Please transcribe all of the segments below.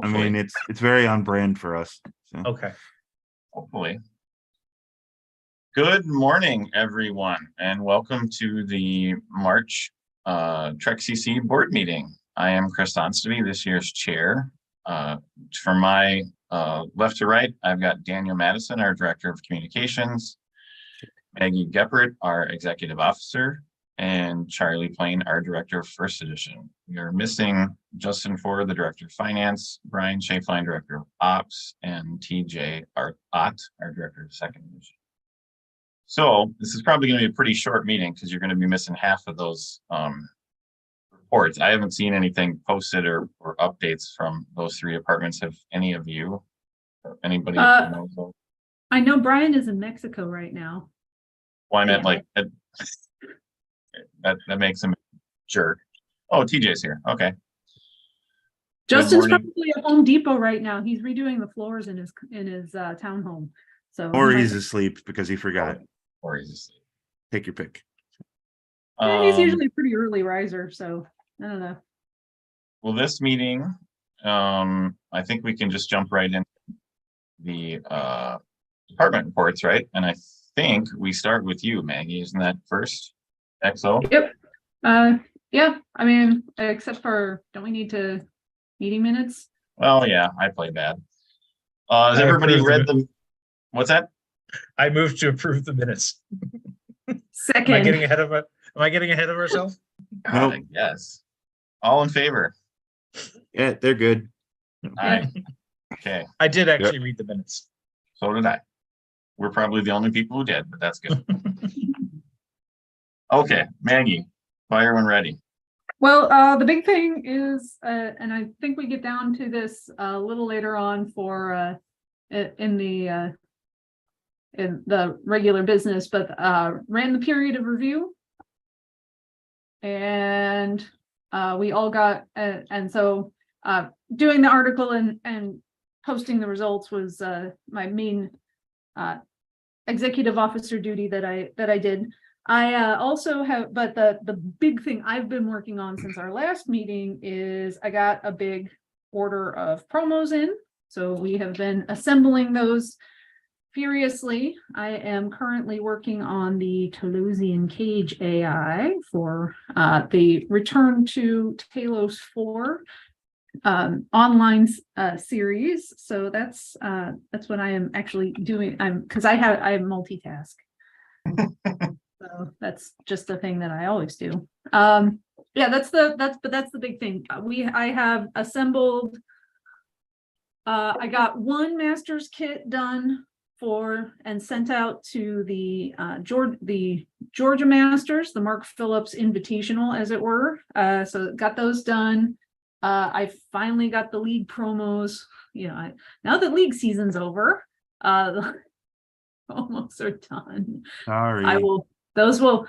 I mean, it's very on brand for us. So. Okay. Hopefully. Good morning, everyone, and welcome to the March Trek CC board meeting. I am Chris Onstovey, this year's chair. From my left to right, I've got Daniel Madison, our Director of Communications, Maggie Geppert, our Executive Officer, and Charlie Plain, our Director of First Edition. We are missing Justin Ford, the Director of Finance, Brian Schaefline, Director of Ops, and TJ Ott, our Director of Second Edition. So this is probably going to be a pretty short meeting because you're going to be missing half of those reports. I haven't seen anything posted or updates from those three departments. Have any of you or anybody knows those? I know Brian is in Mexico right now. Well, I meant like that makes him a jerk. Oh, TJ's here. Okay. Justin's probably at Home Depot right now. He's redoing the floors in his townhome. So or he's asleep because he forgot. Or he's asleep. Take your pick. He's usually a pretty early riser, so I don't know. Well, this meeting, I think we can just jump right into the department reports, right? And I think we start with you, Maggie. Isn't that first? XO? Yep. Yeah. I mean, except for, don't we need to meeting minutes? Well, yeah, I play bad. Has everybody read them? What's that? I move to approve the minutes. Second. Am I getting ahead of ourselves? Nope. Yes. All in favor? Yeah, they're good. Aye. Okay. I did actually read the minutes. So did I. We're probably the only people who did, but that's good. Okay, Maggie, fire when ready. Well, the big thing is, and I think we get down to this a little later on for in the regular business, but ran the period of review, and we all got and so doing the article and posting the results was my main executive officer duty that I did. I also have, but the big thing I've been working on since our last meeting is I got a big order of promos in. So we have been assembling those furiously. I am currently working on the Telosian Cage AI for the Return to Talos 4 online series. So that's what I am actually doing. Because I multitask. So that's just the thing that I always do. Yeah, that's the big thing. I have assembled. I got one master's kit done and sent out to the Georgia Masters, the Mark Phillips Invitational, as it were. So got those done. I finally got the league promos. You know, now that league season's over, almost are done. Sorry. Those will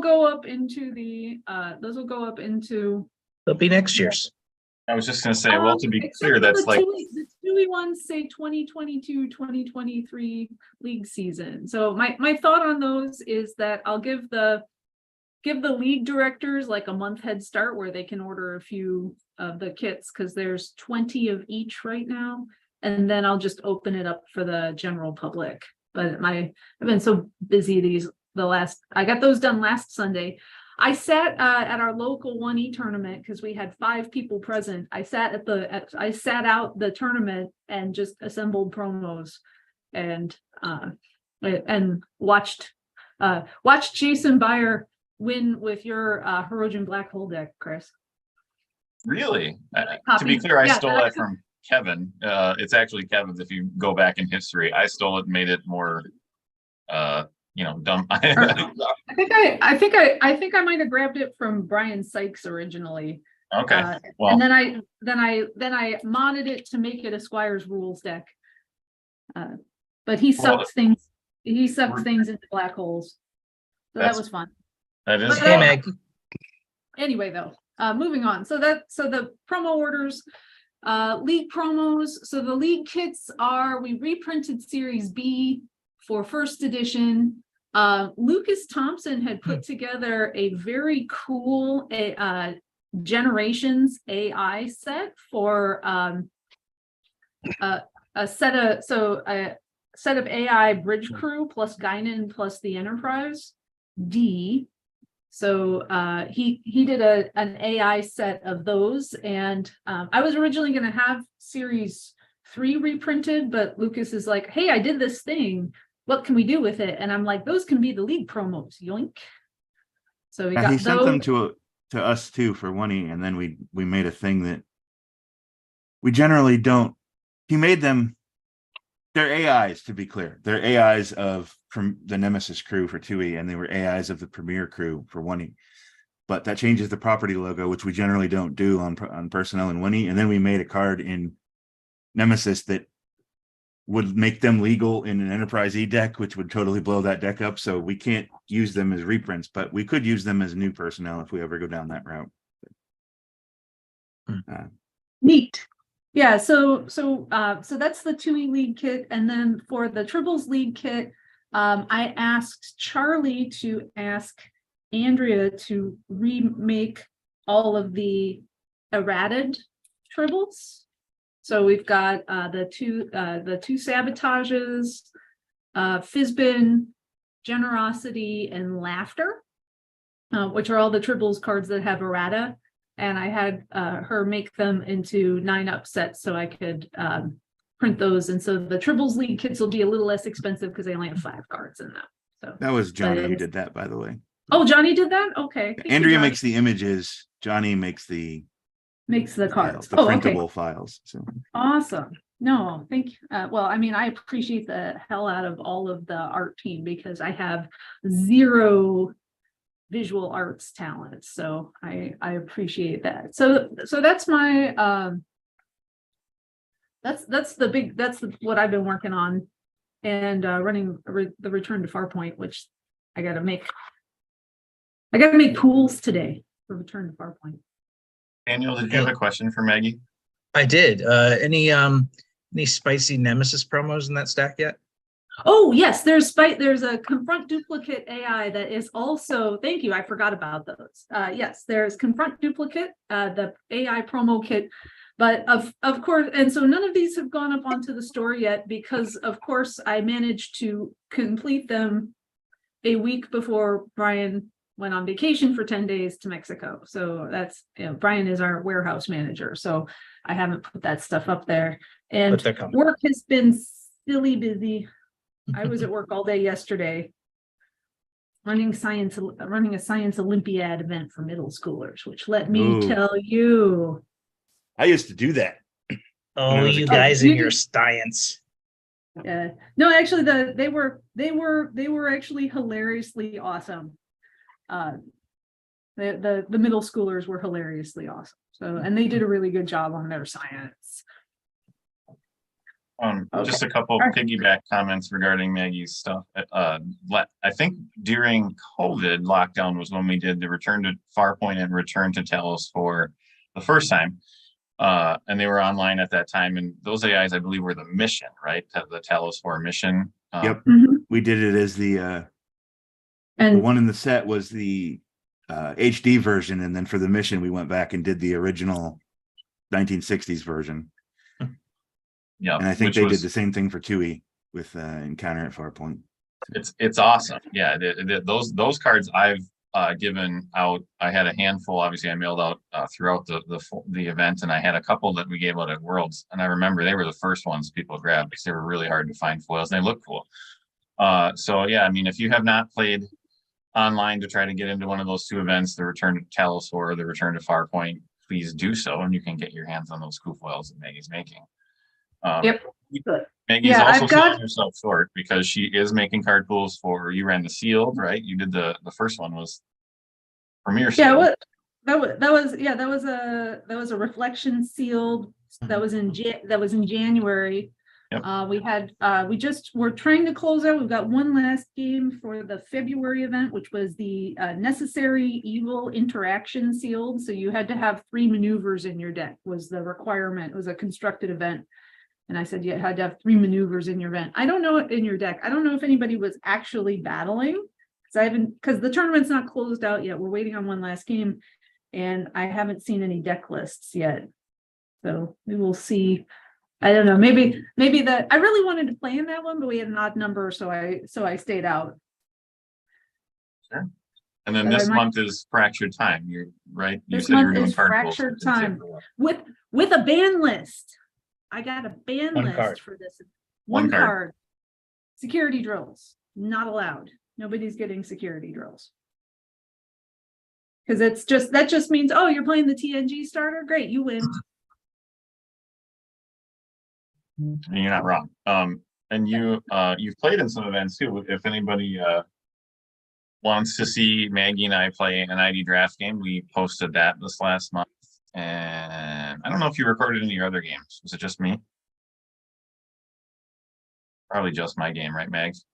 go up into They'll be next year's. I was just going to say, well, to be clear, that's like the TUI ones say 2022-2023 league season. So my thought on those is that I'll give the league directors like a month head start where they can order a few of the kits because there's 20 of each right now, and then I'll just open it up for the general public. But I've been so busy I got those done last Sunday. I sat at our local 1E tournament because we had 5 people present. I sat out the tournament and just assembled promos and watched Jason Beyer win with your Herogen Black Hole deck, Chris. Really? To be clear, I stole that from Kevin. It's actually Kevin's. If you go back in history, I stole it and made it more dumb. I think I might have grabbed it from Brian Sykes originally. Okay. Well, and then I modded it to make it a Squire's Rules deck. But he sucks things. He sucks things into black holes. So that was fun. That is. Hey, Meg. Anyway, though, moving on. So the promo orders, league promos. So the league kits we reprinted Series B for first edition. Lucas Thompson had put together a very cool Generations AI set for a set of AI bridge crew plus Guinan plus the Enterprise D. So he did an AI set of those, and I was originally going to have series 3 reprinted, but Lucas is like, hey, I did this thing, what can we do with it? And I'm like, those can be the league promos, yoink. So we got he sent them those. to us too for 1E, and then we made a thing that we generally don't. He made them. They're AIs, to be clear. They're AIs from the Nemesis crew for 2E, and they were AIs of the Premier crew for 1E. But that changes the property logo, which we generally don't do on personnel in 1E. And then we made a card in Nemesis that would make them legal in an Enterprise E deck, which would totally blow that deck up. So we can't use them as reprints, but we could use them as new personnel if we ever go down that route. Neat. Yeah, so that's the 2E league kit, and then for the Tribbles league kit, I asked Charlie to ask Andrea to remake all of the errated Tribbles. So we've got the two sabotages, Fizbin, Generosity, and Laughter, which are all the Tribbles cards that have errata. And I had her make them into 9-up sets so I could print those. And so the Tribbles league kits will be a little less expensive because they only have 5 cards in them. So that was Johnny who did that, by the way. Oh, Johnny did that? Okay. Andrea makes the images. Johnny makes the cards. The printable files. So awesome. No, thank you. Well, I mean, I appreciate the hell out of all of the art team because I have 0 visual arts talent, so I appreciate that. So that's my that's what I've been working on, and running the Return to Farpoint, which I gotta make pools today for Return to Farpoint. Daniel, did you have a question for Maggie? I did. Any spicy Nemesis promos in that stack yet? Oh yes, there's a Confront Duplicate AI that is also, thank you, I forgot about those. Yes, there's Confront Duplicate, the AI promo kit, but of course, and so none of these have gone up onto the store yet because of course I managed to complete them a week before Brian went on vacation for 10 days to Mexico. So that's, Brian is our warehouse manager, so I haven't put that stuff up there. And work has been silly busy. I was at work all day yesterday running a science Olympiad event for middle schoolers, which let me tell you. I used to do that. Oh, you guys and your science. Yeah. No, actually they were actually hilariously awesome. The middle schoolers were hilariously awesome. So, and they did a really good job on their science. Just a couple of piggyback comments regarding Maggie's stuff. I think during COVID lockdown was when we did the Return to Farpoint and Return to Talos for the first time. And they were online at that time. And those AIs, I believe, were the mission, right? The Talos 4 mission. Yep. We did it as the one in the set was the HD version. And then for the mission, we went back and did the original 1960s version. Yeah, and I think they did the same thing for 2E with Encounter at Farpoint. It's awesome. Yeah, those cards I've given out. I had a handful. Obviously, I mailed out throughout the event, and I had a couple that we gave out at Worlds. And I remember they were the first ones people grabbed because they were really hard to find foils, and they look cool. So yeah, I mean, if you have not played online to try to get into one of those 2 events, the Return to Talos or the Return to Farpoint, please do so, and you can get your hands on those cool foils that Maggie's making. Yep. Maggie's also selling herself short because she is making card pools for, you ran the sealed, right? You did the first one was Premier sealed. Yeah, that was a reflection sealed. That was in January. Yep. We're trying to close out. We've got one last game for the February event, which was the Necessary Evil Interaction sealed. So you had to have 3 maneuvers in your deck was the requirement. It was a constructed event. And I said you had to have 3 maneuvers in your event. I don't know in your deck. I don't know if anybody was actually battling because the tournament's not closed out yet. We're waiting on one last game, and I haven't seen any deck lists yet. So we will see I don't know, maybe that, I really wanted to play in that one, but we had an odd number, so I stayed out. Sure. And then But I this might- month is Fractured Time. You're right. You This said you were month doing is card pulls. Fractured Didn't say Time. for what. With a ban list. I got a ban One list card. for this. One One card. card. Security drills, not allowed. Nobody's getting security drills. Because that just means, oh, you're playing the TNG starter? Great, you win. And you're not wrong. And you've played in some events too. If anybody wants to see Maggie and I play an ID draft game, we posted that this last month. And I don't know if you recorded any of your other games. Was it just me? Probably just my game, right, Mags?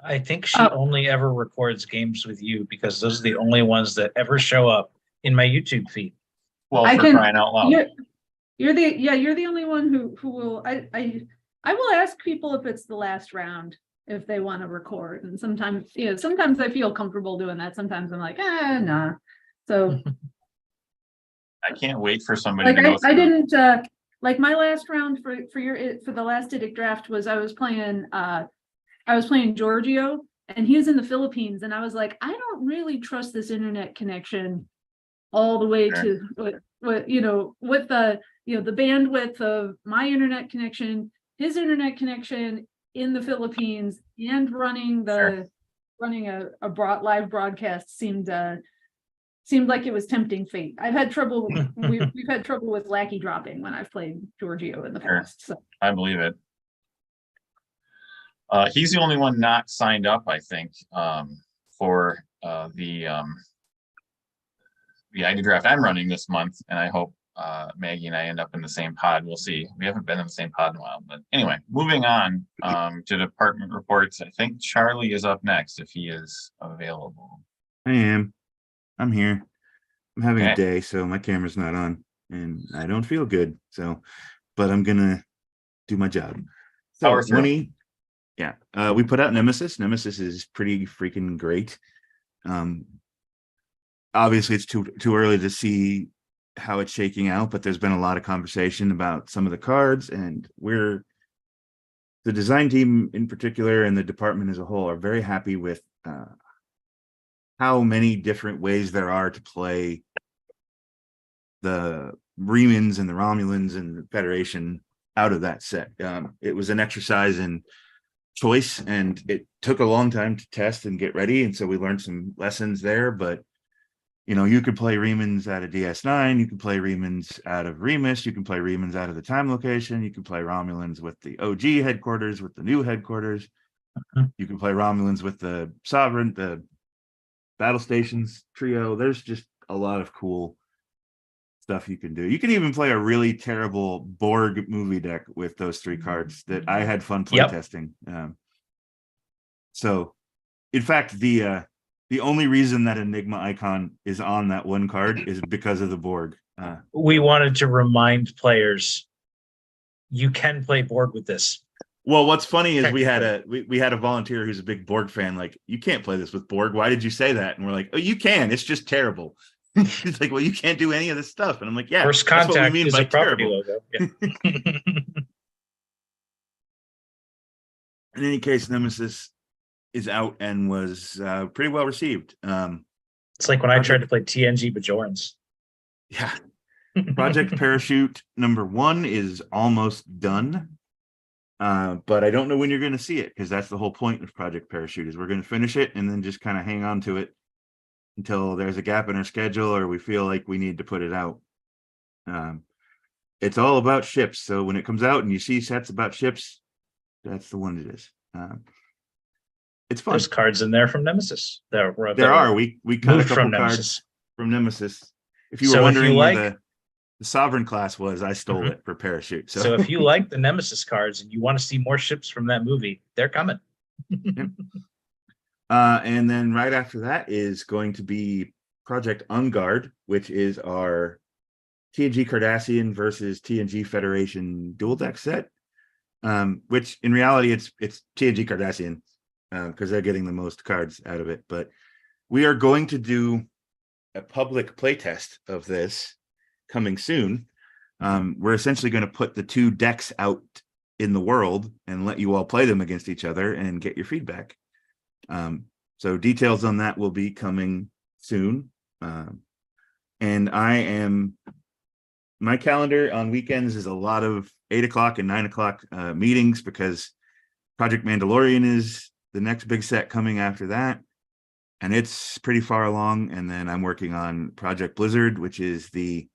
I think she Oh. only ever records games with you because those are the only ones that ever show up in my YouTube feed. Well, I for can- crying out loud. You're the only one who will, I will ask people if it's the last round, if they want to record. And sometimes, sometimes I feel comfortable doing that. Sometimes I'm like, nah. So I can't wait for somebody like to go I through. didn't like my last round for the last Didic draft was I was playing Giorgio, and he was in the Philippines, and I was like, I don't really trust this internet connection all the way Sure. to with the the bandwidth of my internet connection, his internet connection in the Philippines, and running a live broadcast seemed like it was tempting fate. I've had trouble. We've had trouble with lackey dropping when I've played Giorgio in the Sure. past. So I believe it. He's the only one not signed up, I think, for the ID draft I'm running this month, and I hope Maggie and I end up in the same pod. We'll see. We haven't been in the same pod in a while, but anyway, moving on to department reports. I think Charlie is up next if he is available. I am. I'm here. I'm having a Okay. day, so my camera's not on, and I don't feel good. So, but I'm gonna do my job. So, Power through. Winnie, yeah, we put out Nemesis. Nemesis is pretty freaking great. Obviously, it's too early to see how it's shaking out, but there's been a lot of conversation about some of the cards, and the design team in particular and the department as a whole are very happy with how many different ways there are to play the Remans and the Romulans and the Federation out of that set. It was an exercise in choice, and it took a long time to test and get ready, and so we learned some lessons there. But you could play Remans out of DS9, you can play Remans out of Remus, you can play Remans out of the time location, you can play Romulans with the OG headquarters, with the new headquarters, you can play Romulans with the Sovereign, the Battle Stations trio. There's just a lot of cool stuff you can do. You can even play a really terrible Borg movie deck with those 3 cards that I had fun playtesting. So, in fact, the only reason that Enigma icon is on that one card is because of the Borg. We wanted to remind players you can play Borg with this. Well, what's funny is we had a volunteer who's a big Borg fan. Like, you can't play this with Borg. Why did you say that? And we're like, oh, you can. It's just terrible. He's like, well, you can't do any of this stuff. And I'm like, yeah, First that's what we Contact mean is by a property terrible. logo. Yeah. In any case, Nemesis is out and was pretty well received. It's like when I tried to play TNG Bajorans. Yeah. Project Parachute #1 is almost done. But I don't know when you're going to see it, because that's the whole point of Project Parachute is we're going to finish it and then just kind of hang on to it until there's a gap in our schedule or we feel like we need to put it out. It's all about ships. So when it comes out and you see sets about ships, that's the one it is. It's fun. There's cards in there from Nemesis. There are. We cut a moved couple from cards Nemesis. from Nemesis. If you were So if wondering you where like- the Sovereign class was, I stole Mhm. it for Parachute. So if you like the Nemesis cards and you want to see more ships from that movie, they're coming. And then right after that is going to be Project Unguard, which is our TNG Cardassian versus TNG Federation dual deck set. Which in reality it's TNG Cardassian because they're getting the most cards out of it. But we are going to do a public playtest of this coming soon. We're essentially going to put the two decks out in the world and let you all play them against each other and get your feedback. So details on that will be coming soon. And my calendar on weekends is a lot of 8 o'clock and 9 o'clock meetings, because Project Mandalorian is the next big set coming after that. And it's pretty far along. And then I'm working on Project Blizzard, which is the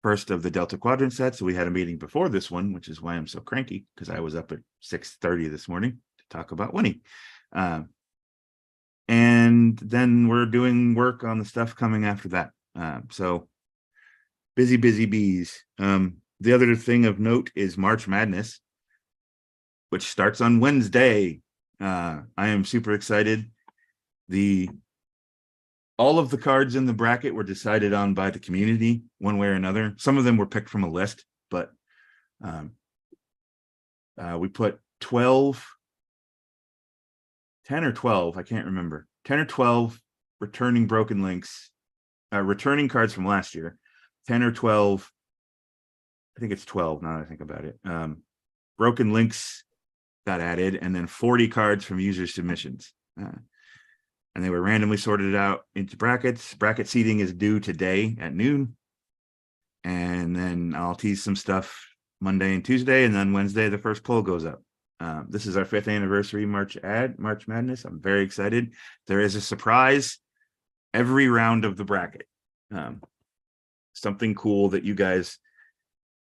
first of the Delta Quadrant sets. So we had a meeting before this one, which is why I'm so cranky, because I was up at 6:30 this morning to talk about winning. And then we're doing work on the stuff coming after that. So busy bees. The other thing of note is March Madness, which starts on Wednesday. I am super excited. All of the cards in the bracket were decided on by the community one way or another. Some of them were picked from a list, but we put 10 or 12, I can't remember, 10 or 12 returning broken links, returning cards from last year, 10 or 12, I think it's 12 now that I think about it. Broken links got added, and then 40 cards from user submissions. And they were randomly sorted out into brackets. Bracket seating is due today at noon. And then I'll tease some stuff Monday and Tuesday, and then Wednesday, the first poll goes up. This is our 5th anniversary March Madness. I'm very excited. There is a surprise every round of the bracket. Something cool that you guys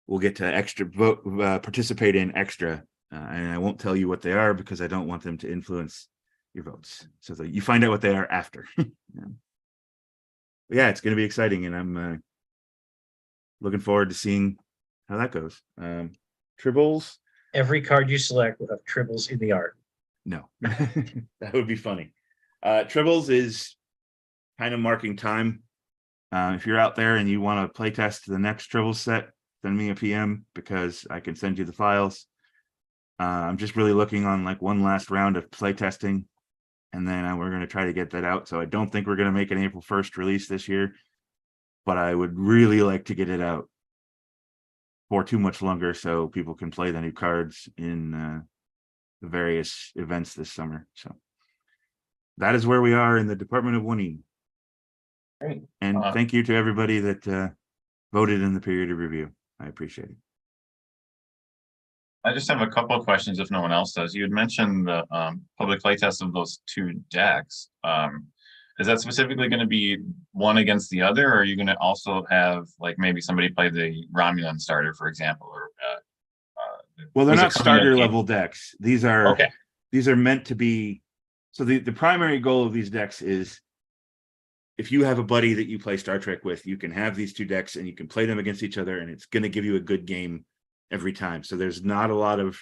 will get to participate in extra. And I won't tell you what they are, because I don't want them to influence your votes, so that you find out what they are after. Yeah, it's going to be exciting, and I'm looking forward to seeing how that goes. Tribbles. Every card you select will have Tribbles in the art. No, that would be funny. Tribbles is kind of marking time. If you're out there and you want to play test the next Tribbles set, send me a PM, because I can send you the files. I'm just really looking on like one last round of play testing, and then we're going to try to get that out. So I don't think we're going to make an April 1st release this year, but I would really like to get it out for too much longer, so people can play the new cards in the various events this summer. So that is where we are in the Department of Winning. Great. And thank you to everybody that voted in the period of review. I appreciate it. I just have a couple of questions if no one else does. You had mentioned the public playtest of those two decks. Is that specifically going to be one against the other, or are you going to also have like maybe somebody play the Romulan starter, for example? Or well, they're was it not coming starter in- level decks. These are Okay. These are meant to be. So the primary goal of these decks is, if you have a buddy that you play Star Trek with, you can have these two decks and you can play them against each other, and it's going to give you a good game every time. So there's not a lot of,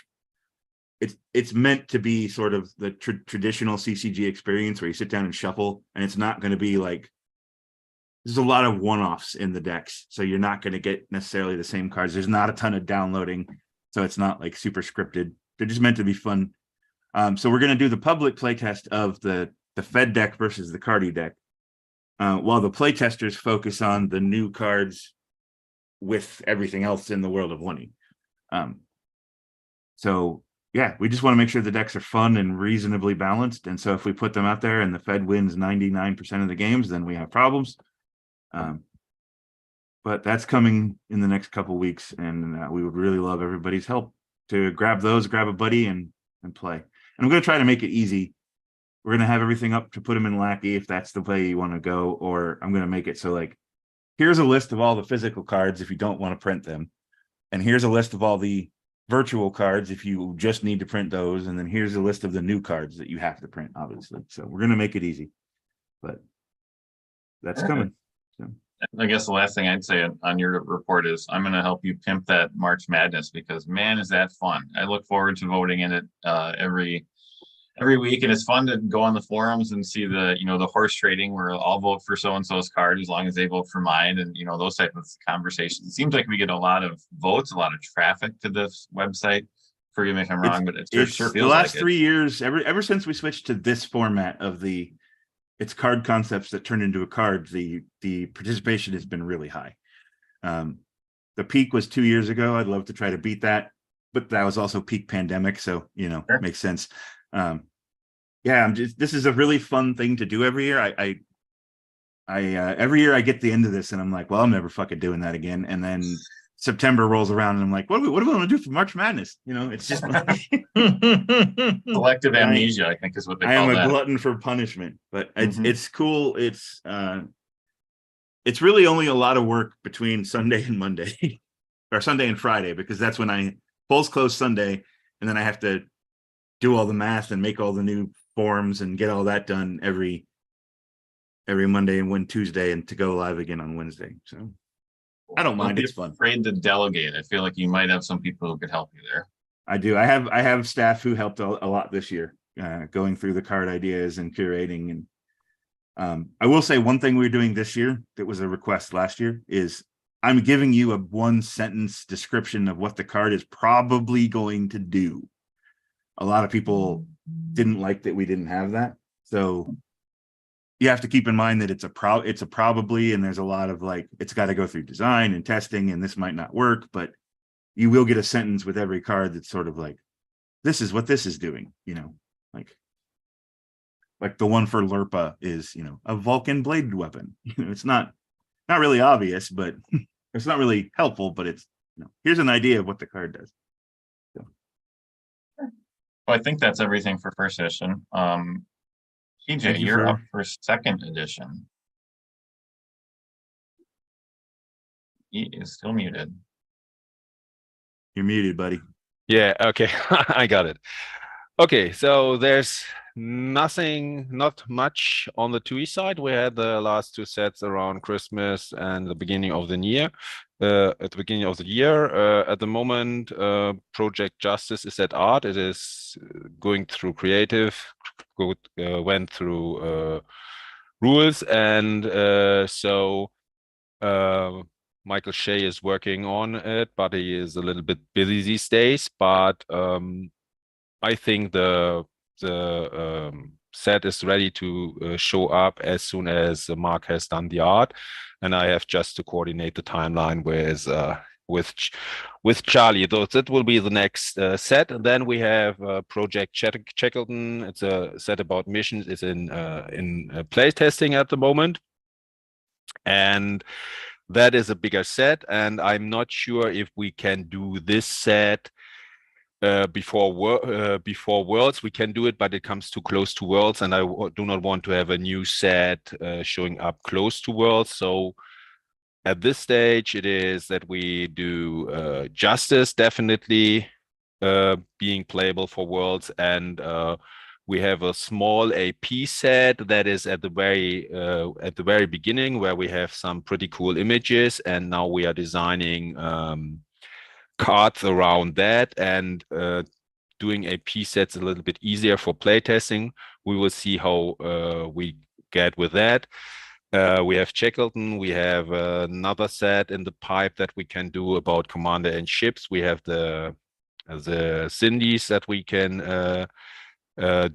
it's meant to be sort of the traditional CCG experience where you sit down and shuffle, and it's not going to be like, there's a lot of one-offs in the decks, so you're not going to get necessarily the same cards. There's not a ton of downloading, so it's not like super scripted. They're just meant to be fun. So we're going to do the public playtest of the Fed deck versus the Cardi deck, while the playtesters focus on the new cards with everything else in the world of winning. So yeah, we just want to make sure the decks are fun and reasonably balanced. And so if we put them out there and the Fed wins 99% of the games, then we have problems. But that's coming in the next couple weeks, and we would really love everybody's help to grab a buddy and play. And I'm going to try to make it easy. We're going to have everything up to put them in Lackey if that's the way you want to go, or I'm going to make it so like, here's a list of all the physical cards if you don't want to print them. And here's a list of all the virtual cards if you just need to print those. And then here's a list of the new cards that you have to print, obviously. So we're going to make it easy, but that's coming. So. I guess the last thing I'd say on your report is I'm going to help you pimp that March Madness, because man, is that fun. I look forward to voting in it every week, and it's fun to go on the forums and see the horse trading where I'll vote for so-and-so's card as long as they vote for mine, and those type of conversations. It seems like we get a lot of votes, a lot of traffic to this website. Forgive me if I'm wrong, but it sure feels the last like 3 years, ever since we switched to this format of it's card concepts that turn into a card, the participation has been really high. The peak was 2 years ago. I'd love to try to beat that, but that was also peak pandemic, so Sure. makes sense. Yeah, this is a really fun thing to do every year. I every year I get the end of this and I'm like, well, I'm never fucking doing that again. And then September rolls around and I'm like, what do we want to do for March Madness? It's just like Collective amnesia, I think is what they I am call a that. glutton for punishment, but Mhm. it's cool. It's really only a lot of work between Sunday and Monday or Sunday and Friday, because that's when polls close Sunday, and then I have to do all the math and make all the new forms and get all that done every Monday and Tuesday, and to go live again on Wednesday. So I don't mind. be It's fun. Afraid to delegate. I feel like you might have some people who could help you there. I do. I have staff who helped a lot this year, going through the card ideas and curating. And I will say one thing we're doing this year that was a request last year is I'm giving you a 1-sentence description of what the card is probably going to do. A lot of people didn't like that we didn't have that. So you have to keep in mind that it's a probably, and there's a lot of like, it's got to go through design and testing, and this might not work, but you will get a sentence with every card that's sort of like, this is what this is doing, like the one for Lurpa is, a Vulcan bladed weapon. It's not really obvious, but it's not really helpful, but it's, here's an idea of what the card does. Well, I think that's everything for first edition. TJ, you're up for second edition. He is still muted. You're muted, buddy. Yeah, okay, I got it. Okay, so there's not much on the TUI side. We had the last 2 sets around Christmas and the beginning of the year. At the beginning of the year, at the moment, Project Justice is at art. It is going through creative, went through rules, and so Michael Shea is working on it, but he is a little bit busy these days. But I think the set is ready to show up as soon as Mark has done the art, and I have just to coordinate the timeline with Charlie. Though that will be the next set. And then we have Project Shackleton. It's a set about missions. It's in play testing at the moment, and that is a bigger set. And I'm not sure if we can do this set before Worlds. We can do it, but it comes too close to Worlds, and I do not want to have a new set showing up close to Worlds. So at this stage, it is that we do Justice definitely being playable for Worlds, and we have a small AP set that is at the very beginning, where we have some pretty cool images, and now we are designing cards around that, and doing AP sets a little bit easier for playtesting. We will see how we get with that. We have Shackleton. We have another set in the pipe that we can do about commander and ships. We have the Cindy's that we can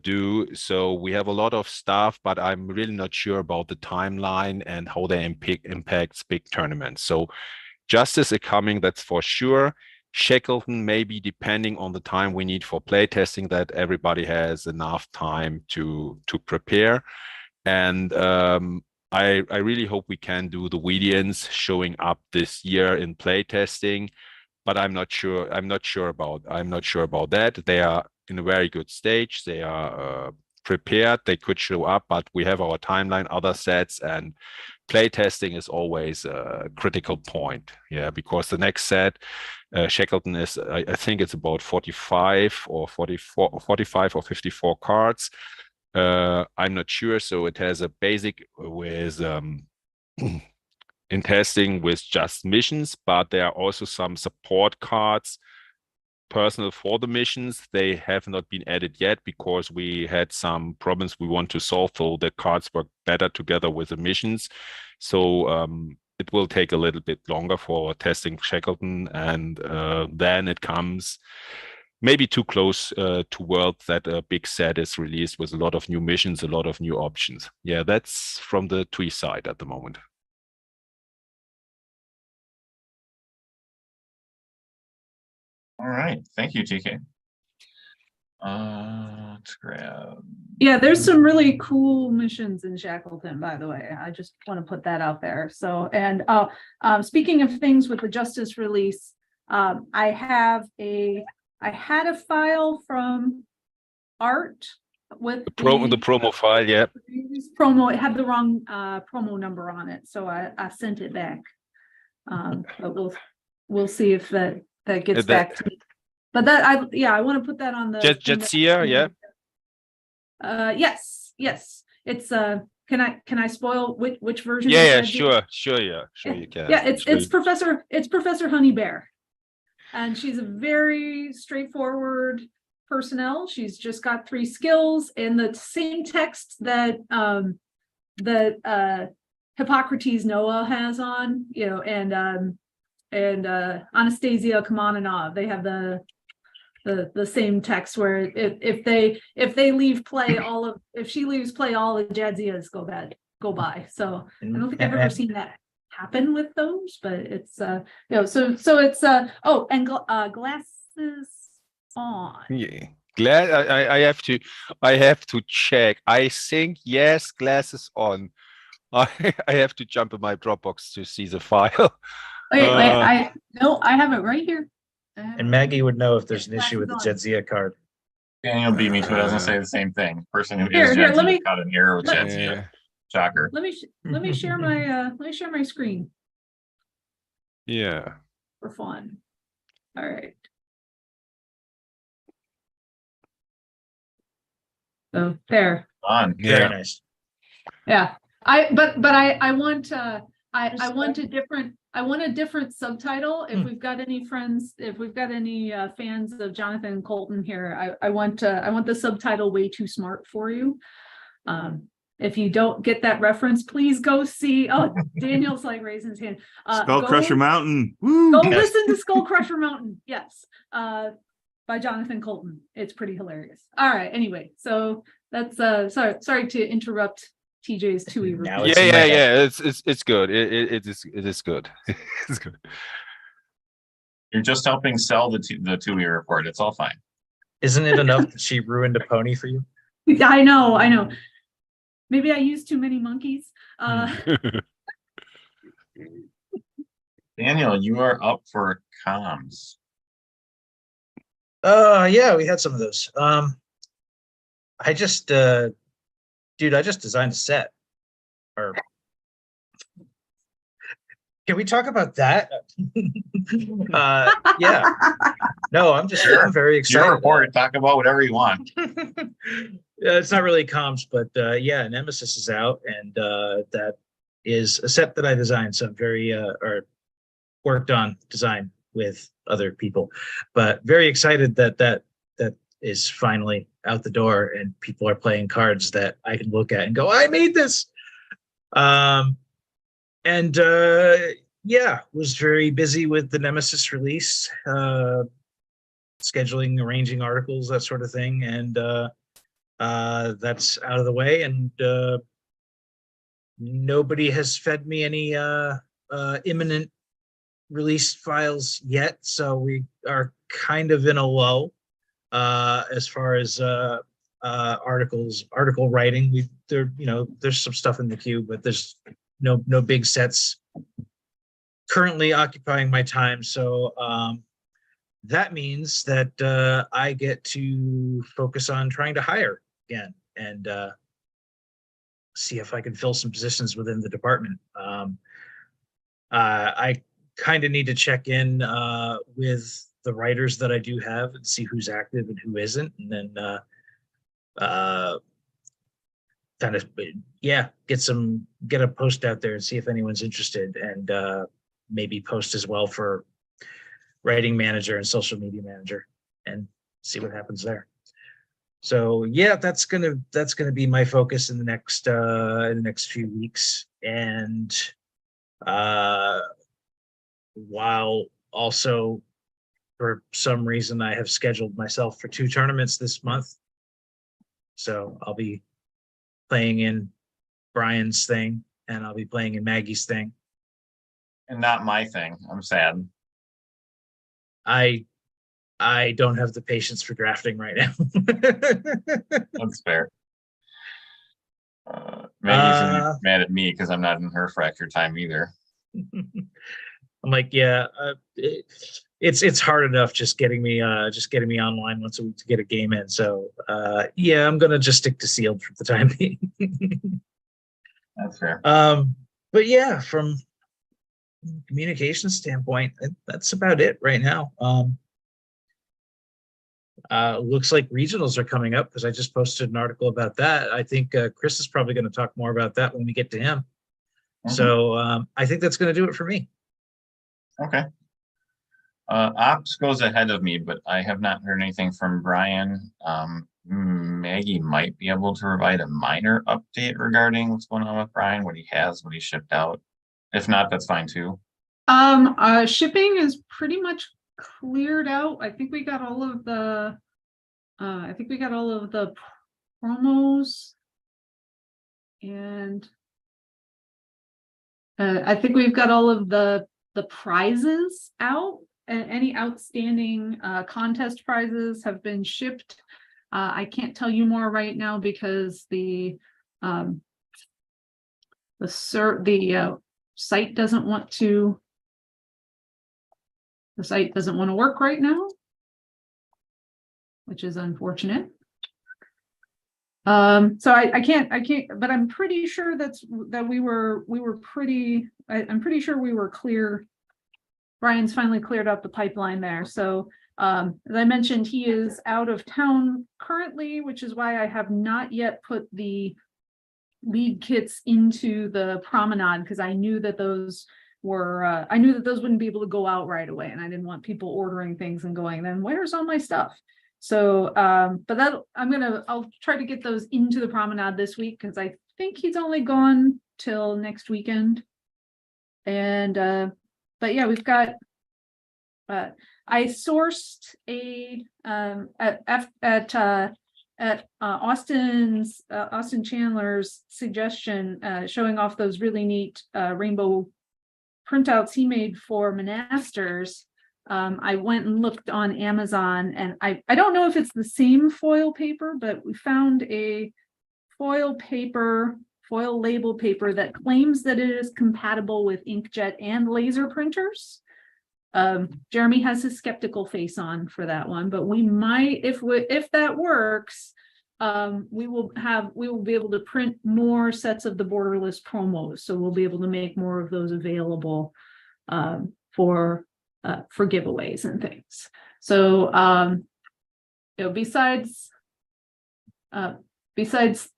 do. So we have a lot of stuff, but I'm really not sure about the timeline and how they impacts big tournaments. So Justice is coming, that's for sure. Shackleton, maybe depending on the time we need for playtesting, that everybody has enough time to prepare. And I really hope we can do the Weedians showing up this year in playtesting, but I'm not sure about that. They are in a very good stage. They are prepared. They could show up, but we have our timeline, other sets, and playtesting is always a critical point. Yeah, because the next set, Shackleton is, I think it's about 45 or 54 cards. I'm not sure. So it has a basic with in testing with just missions, but there are also some support cards personal for the missions. They have not been added yet because we had some problems we want to solve, so the cards work better together with the missions. So it will take a little bit longer for testing Shackleton, and then it comes maybe too close to World that a big set is released with a lot of new missions, a lot of new options. Yeah, that's from the TUI side at the moment. All right, thank you, TK. Let's grab. Yeah, there's some really cool missions in Shackleton, by the way. I just want to put that out there. So, and speaking of things with the Justice release, I had a file from Art with The promo file, yeah. promo. It had the wrong promo number on it, so I sent it back. But we'll see if that gets back to me. But I want to put that on the Jetsia, yeah. Yes. It's can I spoil which version? Yeah, sure, you can. Yeah, it's Professor Honeybear. And she's a very straightforward personnel. She's just got 3 skills and the same text that Hippocrates Noah has on, and Anastasia Kamananov. They have the same text where if they leave play if she leaves play, all the Jadzias go by. So I don't think I've ever seen that happen with those, but it's so it's glasses on. Yeah. Glad I have to check. I think yes, glasses on. I have to jump in my Dropbox to see the file. Wait, I have it right here. And Maggie would know if there's an issue with the Jedzia card. Daniel beat me to it. I was gonna say the same thing. Person who Here, is let Jedzia me- got an error with Jedzia. Shocker. Let me share my screen Yeah. for fun. All right. So there. On. Very Yeah. nice. Yeah. I want a different subtitle. If we've got any friends, if we've got any fans of Jonathan Colton here, I want the subtitle Way Too Smart for You. If you don't get that reference, please go see. Oh, Daniel's like raising his hand. Skull Crusher Mountain. Woo! Go listen to Skull Crusher Mountain. Yes. By Jonathan Colton. It's pretty hilarious. All right. Anyway, so that's sorry to interrupt TJ's TUI review. Now it's in my head. Yeah. It's good. It is good. It's good. You're just helping sell the TUI report. It's all fine. Isn't it enough that she ruined a pony for you? I know. Maybe I used too many monkeys. Daniel, you are up for comms. Yeah, we had some of those. I just designed a set. Or can we talk about that? Yeah. No, I'm very excited. Your report, talk about whatever you want. It's not really comms, but yeah, Nemesis is out, and that is a set that I designed. So I'm very or worked on design with other people, but very excited that is finally out the door and people are playing cards that I can look at and go, I made this. Yeah, was very busy with the Nemesis release, scheduling, arranging articles, that sort of thing, and that's out of the way, and nobody has fed me any imminent release files yet, so we are kind of in a lull as far as article writing. There's some stuff in the queue, but there's no big sets currently occupying my time. So that means that I get to focus on trying to hire again and see if I can fill some positions within the department. I kind of need to check in with the writers that I do have and see who's active and who isn't, and then kind of get a post out there and see if anyone's interested, and maybe post as well for writing manager and social media manager and see what happens there. So yeah, that's gonna be my focus in the next few weeks. And while also for some reason I have scheduled myself for 2 tournaments this month, so I'll be playing in Brian's thing and I'll be playing in Maggie's thing. And not my thing. I'm sad. I I don't have the patience for drafting right now. That's fair. Maggie's gonna be mad at me because I'm not in her fracture time either. I'm like, yeah, it's hard enough just getting me online once a week to get a game in. So yeah, I'm gonna just stick to sealed for the time being. That's fair. But yeah, from a communication standpoint, that's about it right now. Looks like regionals are coming up because I just posted an article about that. I think Chris is probably going to talk more about that when we get to him. So I think that's going to do it for me. Okay. Ops goes ahead of me, but I have not heard anything from Brian. Maggie might be able to provide a minor update regarding what's going on with Brian, what he has, what he shipped out. If not, that's fine too. Shipping is pretty much cleared out. I think we got all of the promos, and I think we've got all of the prizes out, and any outstanding contest prizes have been shipped. I can't tell you more right now because the site doesn't want to. The site doesn't want to work right now, which is unfortunate. So I can't, but I'm pretty sure that we were pretty, I'm pretty sure we were clear. Brian's finally cleared up the pipeline there. So as I mentioned, he is out of town currently, which is why I have not yet put the lead kits into the promenade, because I knew that those were wouldn't be able to go out right away, and I didn't want people ordering things and going, then where's all my stuff? So but that I'll try to get those into the promenade this week, because I think he's only gone till next weekend. And but yeah, we've got I sourced a at Austin Chandler's suggestion, showing off those really neat rainbow printouts he made for Monasters. I went and looked on Amazon, and I don't know if it's the same foil paper, but we found a foil label paper that claims that it is compatible with inkjet and laser printers. Jeremy has his skeptical face on for that one, but we might, if that works, we will be able to print more sets of the borderless promos, so we'll be able to make more of those available for giveaways and things. So besides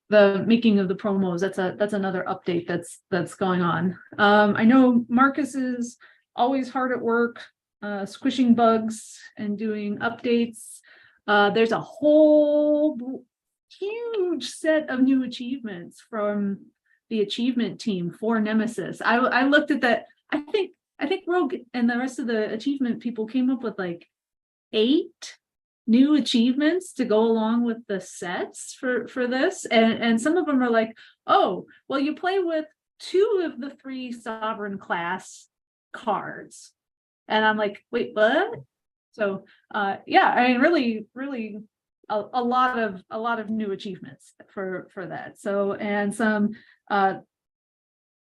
the making of the promos, that's another update that's going on. I know Marcus is always hard at work squishing bugs and doing updates. There's a whole huge set of new achievements from the achievement team for Nemesis. I looked at that. I think Rogue and the rest of the achievement people came up with like 8 new achievements to go along with the sets for this, and some of them are like, oh, well, you play with 2 of the 3 sovereign class cards, and I'm like, wait, what? So yeah, I mean, really a lot of new achievements for that. So, and some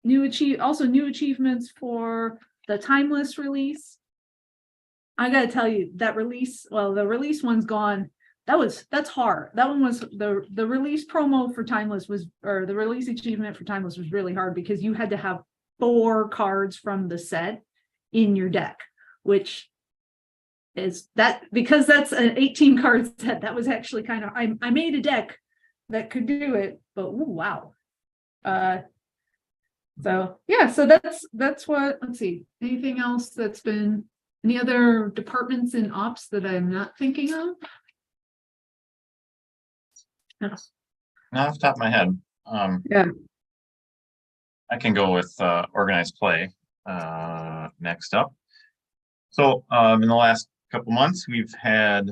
new achievements for the Timeless release. I gotta tell you, that release, well, the release one's gone. That's hard. That one was the release promo for Timeless or the release achievement for Timeless was really hard, because you had to have 4 cards from the set in your deck, which is that, because that's an 18 card set. That was actually kind of, I made a deck that could do it, but ooh, wow. So yeah, so that's what, let's see, anything else that's been, any other departments in ops that I'm not thinking of? Not off the top of my head. Yeah. I can go with organized play next up. So in the last couple months, we've had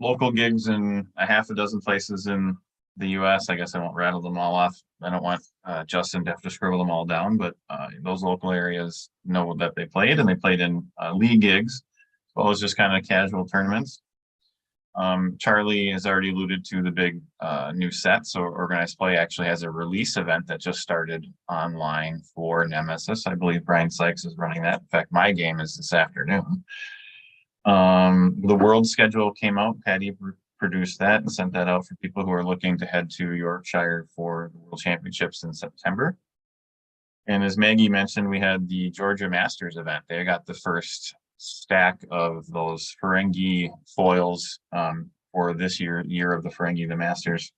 local gigs in a half a dozen places in the US. I guess I won't rattle them all off. I don't want Justin to have to scribble them all down, but those local areas know that they played, and they played in league gigs, as well as just kind of casual tournaments. Charlie has already alluded to the big new set. So Organized Play actually has a release event that just started online for Nemesis. I believe Brian Sykes is running that. In fact, my game is this afternoon. The world schedule came out. Patty produced that and sent that out for people who are looking to head to Yorkshire for the World Championships in September. And as Maggie mentioned, we had the Georgia Masters event. They got the first stack of those Ferengi foils for this year of the Ferengi, the Masters.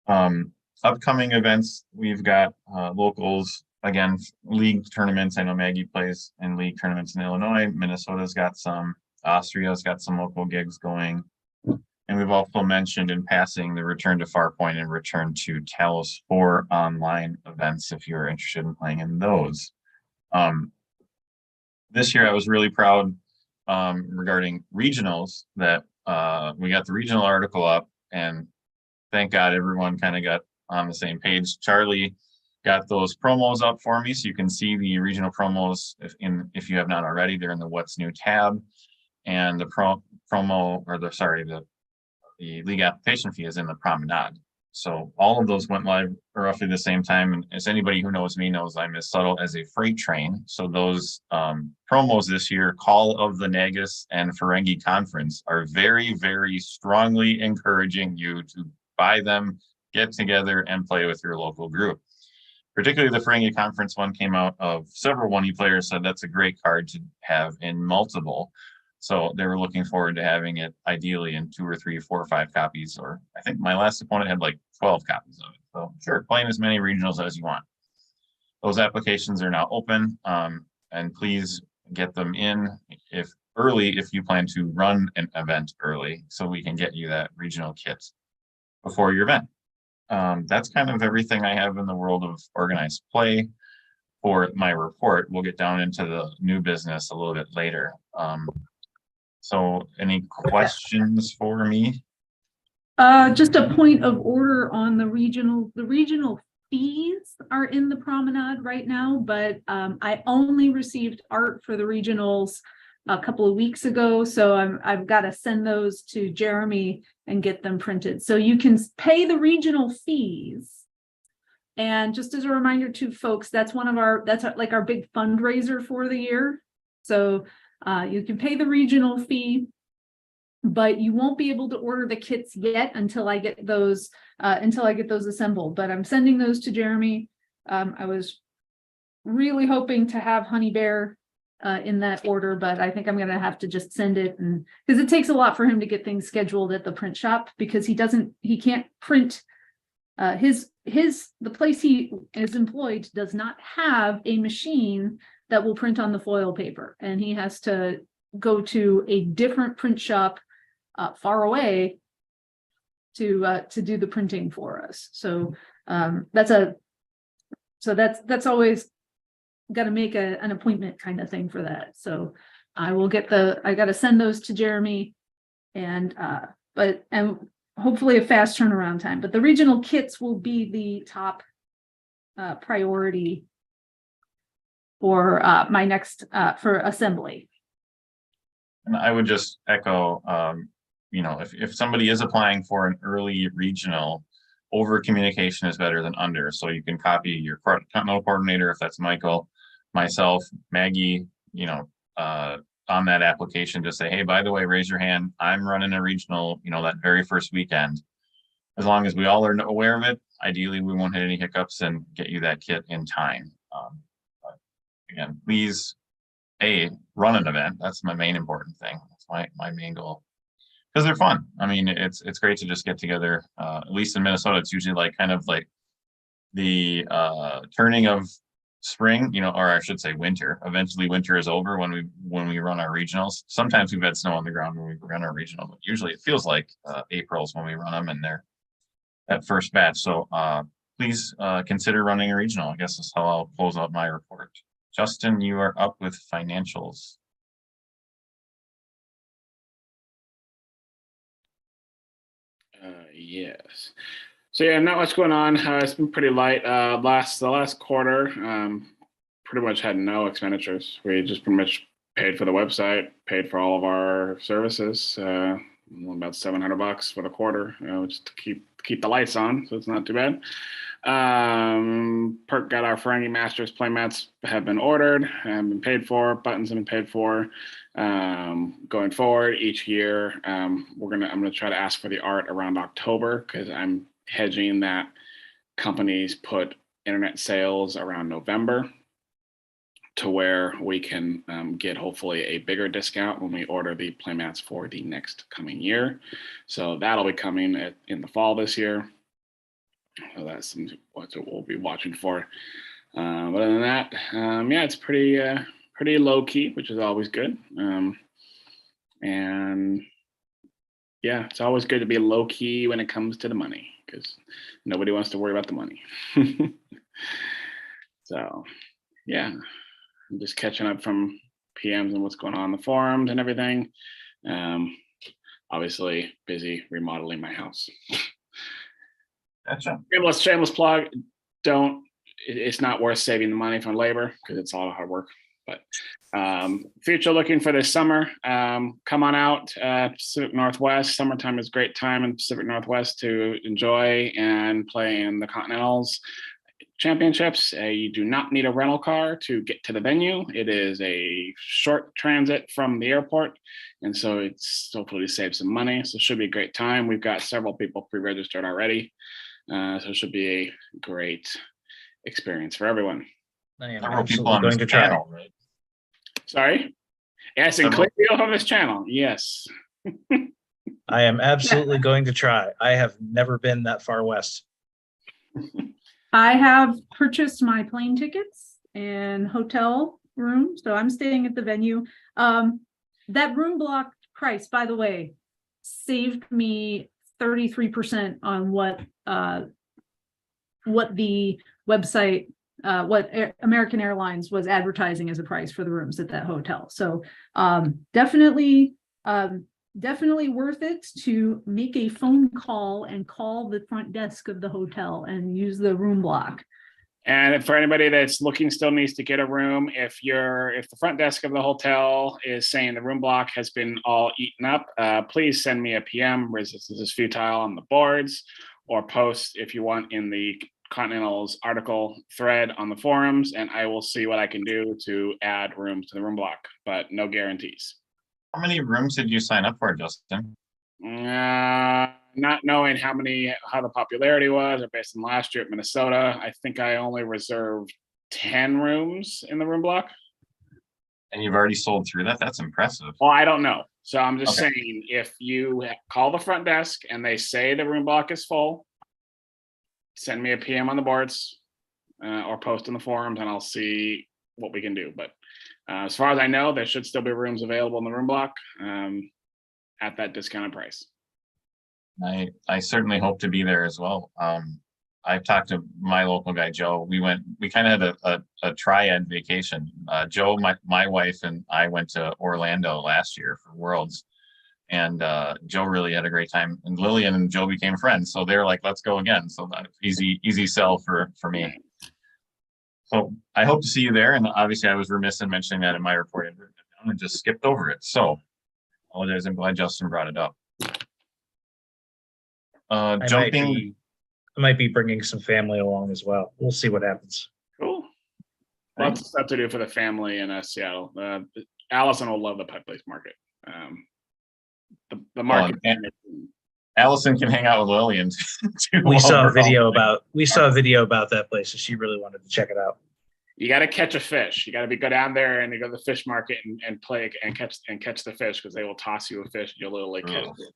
Upcoming events, we've got locals, again, league tournaments. I know Maggie plays in league tournaments in Illinois. Minnesota's got some. Austria's got some local gigs going. And we've also mentioned in passing the return to Farpoint and return to Talos for online events if you're interested in playing in those. This year I was really proud regarding regionals that we got the regional article up, and thank God everyone kind of got on the same page. Charlie got those promos up for me so you can see the regional promos if you have not already. They're in the What's New tab, and the the league application fee is in the Promenade. So all of those went live roughly the same time. And as anybody who knows me knows, I'm as subtle as a freight train. So those promos this year, Call of the Nagus and Ferengi Conference, are very, very strongly encouraging you to buy them, get together, and play with your local group. Particularly the Ferengi Conference one came out of several 1E players said that's a great card to have in multiple. So they were looking forward to having it ideally in 2 or 3, 4 or 5 copies, or I think my last opponent had like 12 copies of it. So sure, playing as many regionals as you want. Those applications are now open, and please get them in if you plan to run an event early, so we can get you that regional kit before your event. That's kind of everything I have in the world of Organized Play for my report. We'll get down into the new business a little bit later. So any questions for me? Just a point of order on the regional fees are in the Promenade right now, but I only received art for the regionals a couple of weeks ago, so I've got to send those to Jeremy and get them printed. So you can pay the regional fees. And just as a reminder to folks, that's like our big fundraiser for the year. So you can pay the regional fee, but you won't be able to order the kits yet until I get those assembled. But I'm sending those to Jeremy. I was really hoping to have Honey Bear in that order, but I think I'm going to have to just send it, and because it takes a lot for him to get things scheduled at the print shop, because he can't print the place he is employed does not have a machine that will print on the foil paper, and he has to go to a different print shop far away to do the printing for us. So that's always got to make an appointment kind of thing for that. So I will get I got to send those to Jeremy, and hopefully a fast turnaround time, but the regional kits will be the top priority for my next for assembly. And I would just echo, if somebody is applying for an early regional, over communication is better than under. So you can copy your continental coordinator, if that's Michael, myself, Maggie, on that application, just say, hey, by the way, raise your hand. I'm running a regional, that very first weekend. As long as we all are aware of it, ideally we won't hit any hiccups and get you that kit in time. But again, please, run an event. That's my main important thing. That's my main goal. Because they're fun. I mean, it's great to just get together. At least in Minnesota, it's usually kind of like the turning of spring, or I should say winter. Eventually winter is over when we run our regionals. Sometimes we've had snow on the ground when we run our regional, but usually it feels like April's when we run them, and they're that first batch. So please consider running a regional. I guess that's how I'll close out my report. Justin, you are up with financials. Yes. So yeah, not much going on. It's been pretty light. The last quarter, pretty much had no expenditures. We just pretty much paid for the website, paid for all of our services. about $700 for the quarter, just to keep the lights on, so it's not too bad. Perk got our Ferengi Masters playmats have been ordered and been paid for. Buttons have been paid for. Going forward each year, I'm gonna try to ask for the art around October, because I'm hedging that companies put internet sales around November, to where we can get hopefully a bigger discount when we order the playmats for the next coming year. So that'll be coming in the fall this year. So that's what we'll be watching for. But other than that, yeah, it's pretty low key, which is always good. And yeah, it's always good to be low key when it comes to the money, because nobody wants to worry about the money. So yeah, I'm just catching up from PMs and what's going on in the forums and everything. Obviously busy remodeling my house. Gotcha. Shameless plug. It's not worth saving the money from labor, because it's all hard work. But future looking for this summer, come on out. Pacific Northwest, summertime is a great time in Pacific Northwest to enjoy and play in the Continentals Championships. You do not need a rental car to get to the venue. It is a short transit from the airport, and so it's hopefully save some money. So it should be a great time. We've got several people pre-registered already, so it should be a great experience for everyone. I am Several people absolutely on going this to try. panel, right? Sorry? Yes, and click the on this channel. Yes. I am absolutely going to try. I have never been that far west. I have purchased my plane tickets and hotel room, so I'm staying at the venue. That room block price, by the way, saved me 33% on what the website, American Airlines was advertising as a price for the rooms at that hotel. So definitely worth it to make a phone call and call the front desk of the hotel and use the room block. And for anybody that's looking, still needs to get a room, if the front desk of the hotel is saying the room block has been all eaten up, please send me a PM, resistance is futile, on the boards, or post if you want in the Continental's article thread on the forums, and I will see what I can do to add rooms to the room block, but no guarantees. How many rooms did you sign up for, Justin? Not knowing how the popularity was, or based on last year at Minnesota, I think I only reserved 10 rooms in the room block. And you've already sold through that? That's impressive. Well, I don't know. So I'm just Okay. saying, if you call the front desk and they say the room block is full, send me a PM on the boards, or post in the forums, and I'll see what we can do. But as far as I know, there should still be rooms available in the room block at that discounted price. I certainly hope to be there as well. I've talked to my local guy, Joe. We kind of had a triad vacation. Joe, my wife, and I went to Orlando last year for Worlds, and Joe really had a great time. And Lillian and Joe became friends, so they're like, "Let's go again." So that easy sell for me. So I hope to see you there. And obviously, I was remiss in mentioning that in my report. I'd written it down and just skipped over it. So apologize. I'm glad Justin brought it up. I might be bringing some family along as well. We'll see what happens. Cool. Lots of stuff to do for the family in Seattle. Allison will love the Pet Place Market. The market. Allison can hang out with Lillian too. We saw a video about that place, and she really wanted to check it out. You got to catch a fish. You got to go down there and you go to the fish market and play and catch the fish, because they will toss you a fish and you'll literally catch it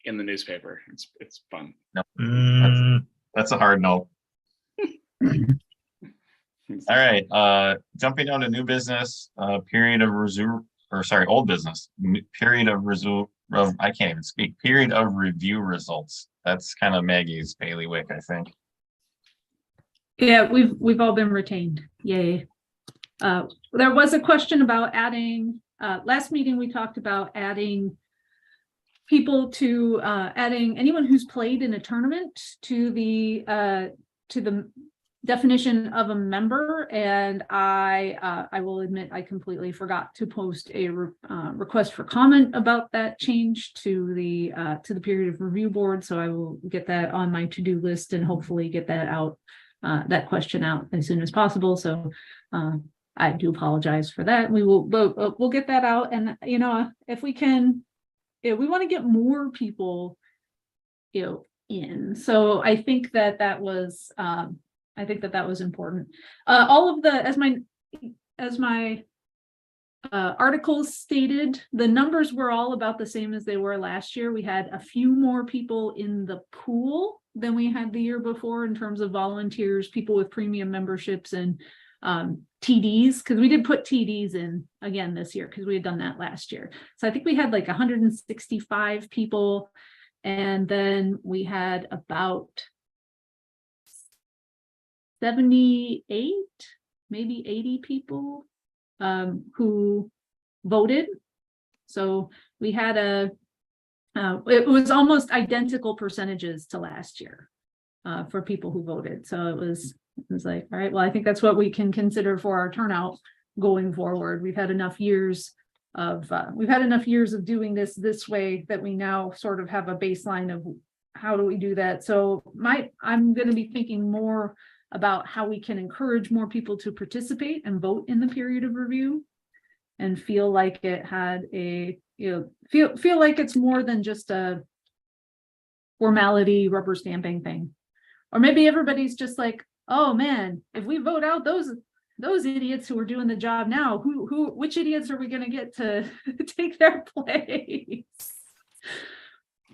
in the newspaper. It's fun. No, that's a hard no. All right, jumping down to new business, period of old business, period of I can't even speak. Period of review results. That's kind of Maggie's bailiwick, I think. Yeah, we've all been retained. Yay. There was a question about adding, last meeting we talked about adding people to adding anyone who's played in a tournament to the definition of a member, and I will admit I completely forgot to post a request for comment about that change to the period of review board. So I will get that on my to-do list and hopefully get that out, that question out as soon as possible. So I do apologize for that. We'll get that out, and you know, if we can, we want to get more people, you know, in. So I think that was important. All of the, as my articles stated, the numbers were all about the same as they were last year. We had a few more people in the pool than we had the year before in terms of volunteers, people with premium memberships, and TDs, because we did put TDs in again this year because we had done that last year. So I think we had like 165 people, and then we had about 78, maybe 80 people who voted. So we had it was almost identical percentages to last year for people who voted. So it was like, all right, well, I think that's what we can consider for our turnout going forward. We've had enough years of doing this way that we now sort of have a baseline of how do we do that. So I'm going to be thinking more about how we can encourage more people to participate and vote in the period of review, and feel like it had a, you know, feel like it's more than just a formality rubber stamping thing. Or maybe everybody's just like, oh man, if we vote out those idiots who are doing the job now, which idiots are we going to get to take their place?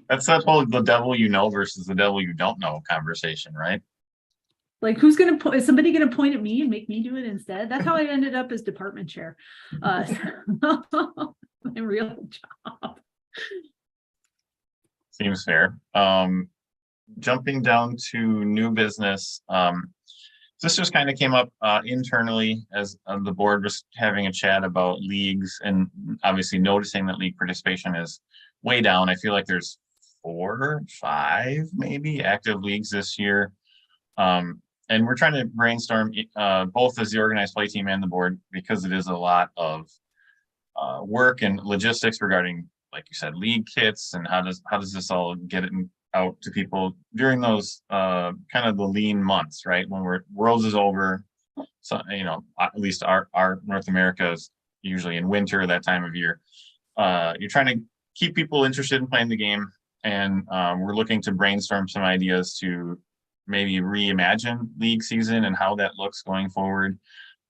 That's that whole the devil you know versus the devil you don't know conversation, right? Like, who's going to is somebody going to point at me and make me do it instead? That's how I ended up as department chair. My real job. Seems fair. Jumping down to new business. This just kind of came up internally as the board was having a chat about leagues, and obviously noticing that league participation is way down. I feel like there's 4 or 5 maybe active leagues this year. And we're trying to brainstorm both as the organized play team and the board, because it is a lot of work and logistics regarding, like you said, league kits, and how does this all get it out to people during those kind of the lean months, right? When Worlds is over. So, you know, at least our North America is usually in winter, that time of year. You're trying to keep people interested in playing the game, and we're looking to brainstorm some ideas to maybe reimagine league season and how that looks going forward.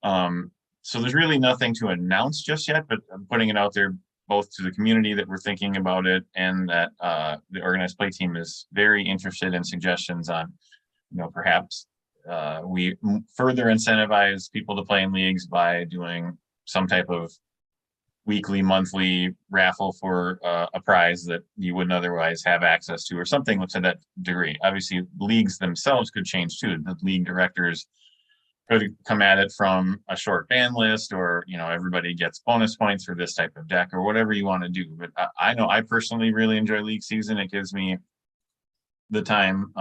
So there's really nothing to announce just yet, but I'm putting it out there both to the community that we're thinking about it, and that the organized play team is very interested in suggestions on, you know, perhaps we further incentivize people to play in leagues by doing some type of weekly, monthly raffle for a prize that you wouldn't otherwise have access to, or something to that degree. Obviously, leagues themselves could change too. The league directors could come at it from a short ban list, or, you know, everybody gets bonus points for this type of deck, or whatever you want to do. But I know I personally really enjoy league season. It gives me the time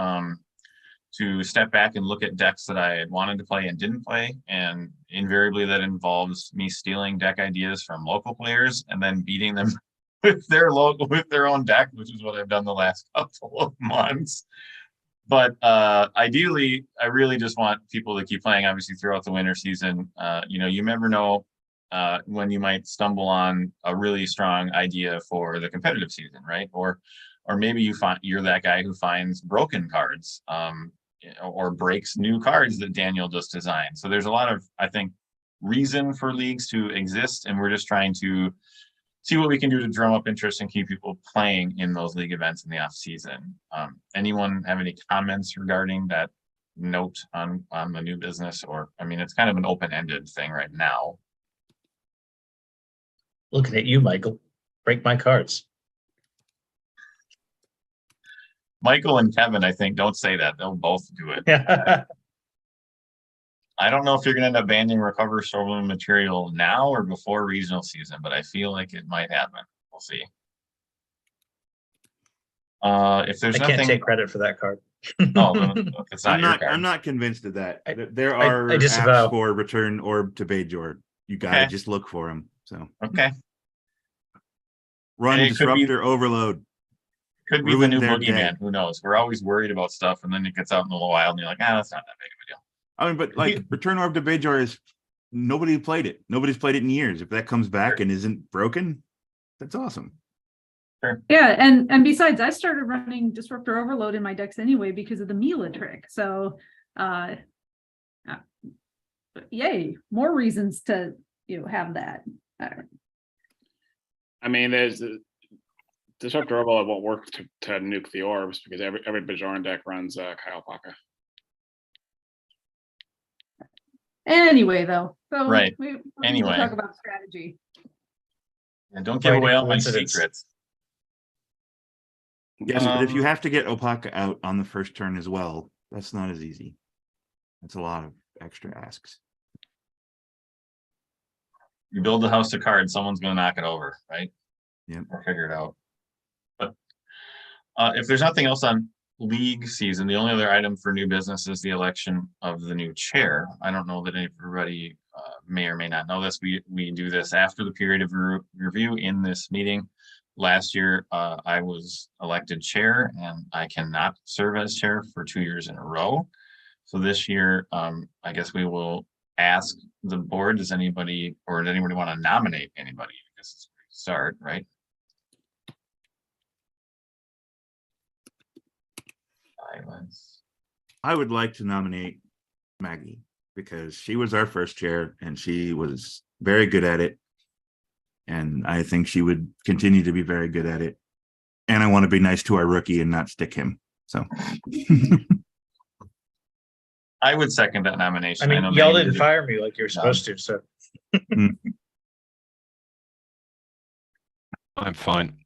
to step back and look at decks that I had wanted to play and didn't play. And invariably that involves me stealing deck ideas from local players and then beating them with their own deck, which is what I've done the last couple of months. But ideally, I really just want people to keep playing, obviously, throughout the winter season. You know, you never know when you might stumble on a really strong idea for the competitive season, right? Or maybe you're that guy who finds broken cards, or breaks new cards that Daniel just designed. So there's a lot of, I think, reason for leagues to exist, and we're just trying to see what we can do to drum up interest and keep people playing in those league events in the off season. Anyone have any comments regarding that note on the new business? Or, I mean, it's kind of an open-ended thing right now. Looking at you, Michael. Break my cards. Michael and Kevin, I think, don't say that. They'll both do it. I don't know if you're going to end up banning recover stolen material now or before regional season, but I feel like it might happen. We'll see. If there's I can't nothing, take credit for that card. Oh, no, it's not your card. I'm not convinced of that. There I are disavow. apps for return orb to Bajor. You gotta Okay. just look for them. So Okay, run Hey, it could be- disruptor overload. could be the Ruined new their boogeyman. day. Who knows? We're always worried about stuff, and then it gets out in the wild, and you're like, that's not that big of a deal. I mean, but like return orb to Bajor is nobody played it. Nobody's played it in years. If that comes back and isn't broken, that's awesome. Yeah, and besides, I started running Disruptor Overload in my decks anyway because of the Mila trick. So yay, more reasons to have that. I mean, there's Disruptor Overload won't work to nuke the orbs because every Bajoran deck runs Kyle Paka. Anyway, though, so Right. we need Anyway. to talk about strategy. And don't give Right, away all my coincidence. secrets. Yes, but if you Um, have to get Opaka out on the first turn as well, that's not as easy. That's a lot of extra asks. You build the house of cards, someone's gonna knock it over, right? Yep. Or figure it out. But if there's nothing else on league season, the only other item for new business is the election of the new chair. I don't know that everybody may or may not know this. We do this after the period of review in this meeting. Last year, I was elected chair, and I cannot serve as chair for 2 years in a row. So this year, I guess we will ask the board, does anybody want to nominate anybody? I guess it's where you start, right? Silence. I would like to nominate Maggie because she was our first chair and she was very good at it. And I think she would continue to be very good at it. And I want to be nice to our rookie and not stick him. So I would second that nomination. I mean, know y'all Maggie didn't did- fire me like you're supposed to, so. I'm fine.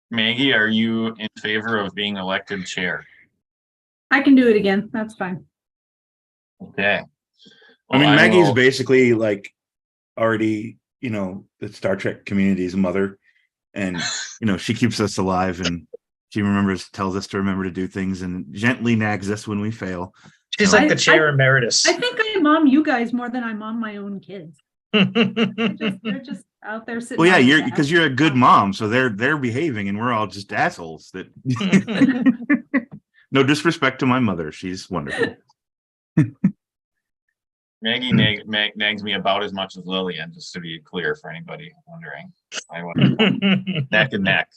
Maggie, are you in favor of being elected chair? I can do it again. That's fine. Okay. I mean, Well, Maggie's will- basically like already, the Star Trek community's mother. And, she keeps us alive and she tells us to remember to do things and gently nags us when we fail. She's So- like the chair emeritus. I think I mom you guys more than I mom my own kids. They're just out there sitting. Well, yeah, on the you're couch. because you're a good mom, so they're behaving and we're all just assholes that no disrespect to my mother. She's wonderful. Maggie nags me about as much as Lillian, just to be clear for anybody wondering. I want neck and neck.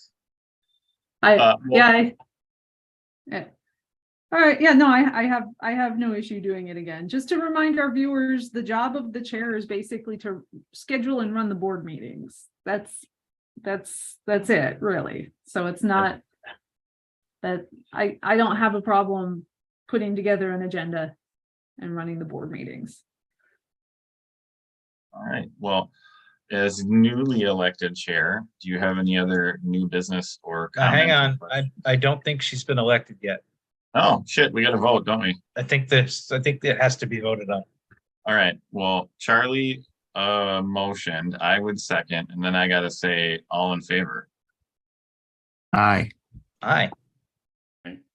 Well- Yeah. All right. Yeah, no, I have no issue doing it again. Just to remind our viewers, the job of the chair is basically to schedule and run the board meetings. That's it, really. So it's not that I don't have a problem putting together an agenda and running the board meetings. All right. Well, as newly elected chair, do you have any other new business or Hang comments? on, I don't think she's been elected yet. Oh, shit, we got to vote, don't we? I think it has to be voted on. All right. Well, Charlie motioned, I would second, and then I got to say all in favor. Aye. Aye.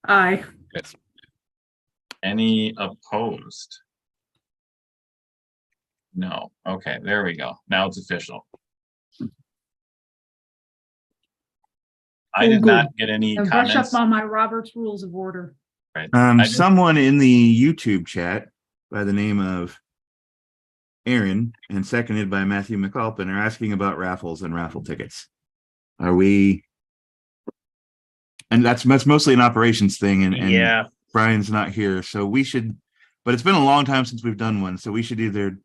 Aye. Yes. Any opposed? No. Okay, there we go. Now it's official. I did not get any And brush comments. up on my Robert's Rules of Order. Right. I didn't- Someone in the YouTube chat by the name of Aaron and seconded by Matthew McAlpin are asking about raffles and raffle tickets. Are we? And that's mostly an operations thing, and Yeah, Brian's not here, so we should. But it's been a long time since we've done one, so we should either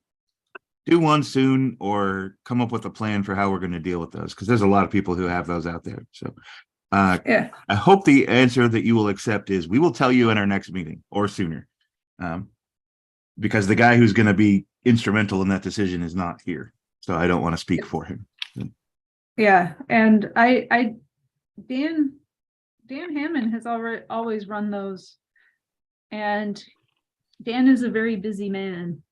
do one soon or come up with a plan for how we're going to deal with those, because there's a lot of people who have those out there. So Yeah. I hope the answer that you will accept is we will tell you in our next meeting or sooner. Because the guy who's going to be instrumental in that decision is not here. So I don't want to speak for him. Yeah, and Dan Hammond has always run those. And Dan is a very busy man.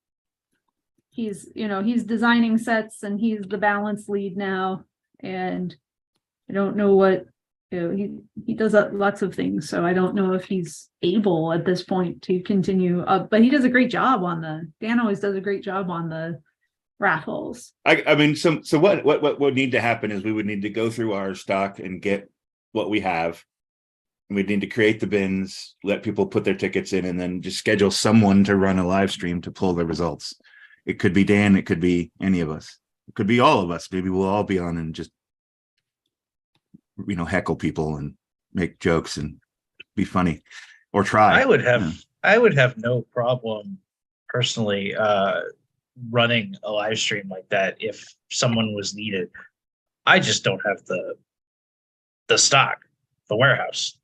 He's designing sets and he's the balance lead now. And I don't know what he does lots of things, so I don't know if he's able at this point to continue. But he does a great job Dan always does a great job on the raffles. I mean, so what would need to happen is we would need to go through our stock and get what we have. And we'd need to create the bins, let people put their tickets in, and then just schedule someone to run a live stream to pull the results. It could be Dan, it could be any of us. It could be all of us. Maybe we'll all be on and just, heckle people and make jokes and be funny or try. I would have no problem personally running a live stream like that if someone was needed. I just don't have the stock, the warehouse.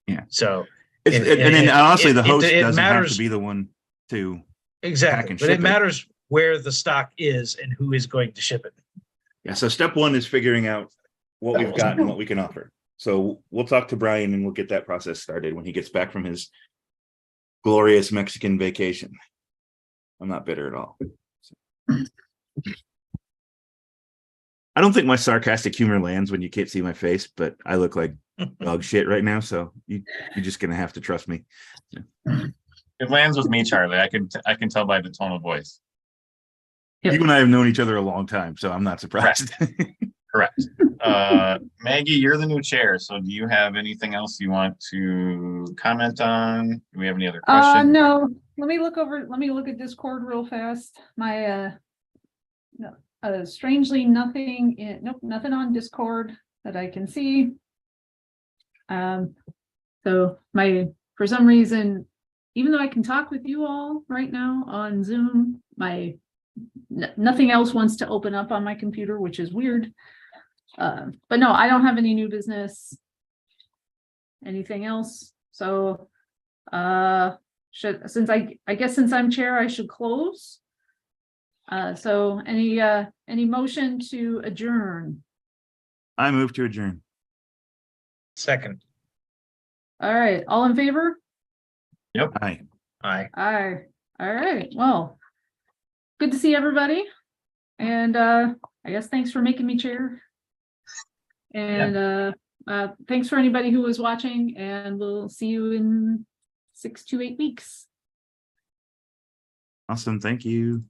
Yeah. So And then honestly, the host it doesn't have matters- to be the one to exactly, and but ship it matters where the stock is and who is going to ship it. Yeah. So step one is figuring out what we've got and what we can offer. So we'll talk to Brian and we'll get that process started when he gets back from his glorious Mexican vacation. I'm not bitter at all. I don't think my sarcastic humor lands when you can't see my face, but I look like dog shit right now. So you're just gonna have to trust me. It lands with me, Charlie. I can tell by the tone of voice. Yep. You and I have known each other a long time, so I'm not surprised. Correct. Maggie, you're the new chair. So do you have anything else you want to comment on? Do we have any other questions? No. Let me look at Discord real fast. My strangely nothing on Discord that I can see. So for some reason, even though I can talk with you all right now on Zoom, nothing else wants to open up on my computer, which is weird. But no, I don't have any new business. Anything else? So since I'm chair, I should close. So any motion to adjourn? I move to adjourn. Second. All right, all in favor? Aye. Aye. Aye. All right, well, good to see everybody. And I guess thanks for making me chair. And thanks for anybody who was watching, and we'll see you in 6 to 8 weeks. Awesome. Thank you.